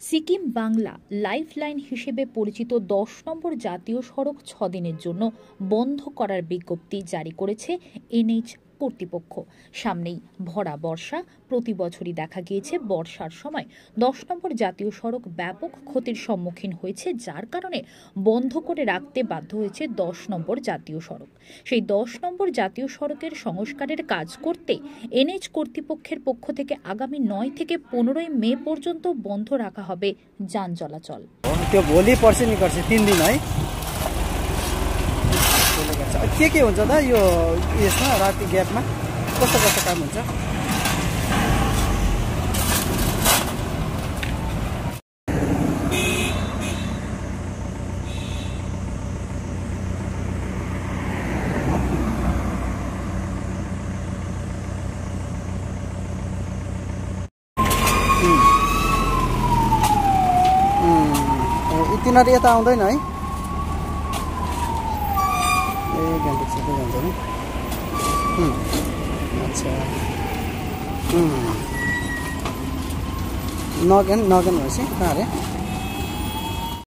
Sikkim Bangla lifeline হিসেবে পরিচিত ১০ নম্বর জাতীয় সড়ক ৬ দিনের জন্য বন্ধ করার বিজ্ঞপ্তি জারি করেছে এনএইচ কর্তৃপক্ষ। সামনেই ভরা বর্ষা। প্রতি বছরই দেখা গিয়েছে বর্ষার সময় ১০ নম্বর জাতীয় সড়ক ব্যাপক ক্ষতির সম্মুখীন হয়েছে, যার কারণে বন্ধ করে রাখতে বাধ্য হয়েছে ১০ নম্বর জাতীয় সড়ক। সেই ১০ নম্বর জাতীয় সড়কের সংস্কারের কাজ করতে এনএইচ কর্তৃপক্ষের পক্ষ থেকে আগামী ৯ থেকে ১৫ মে পর্যন্ত বন্ধ রাখা হবে যান চলাচল। भोलि पर्सि निकर्छ 3 दिन है। के हुन्छ त यो यसमा राति ग्यापमा कस्तो कस्तो काम हुन्छ? तिनीहरू यता आउँदैन है? ए गान्तोक सिधै जान्छ नि। अच्छा नगेन भनेपछि कहाँ अरे?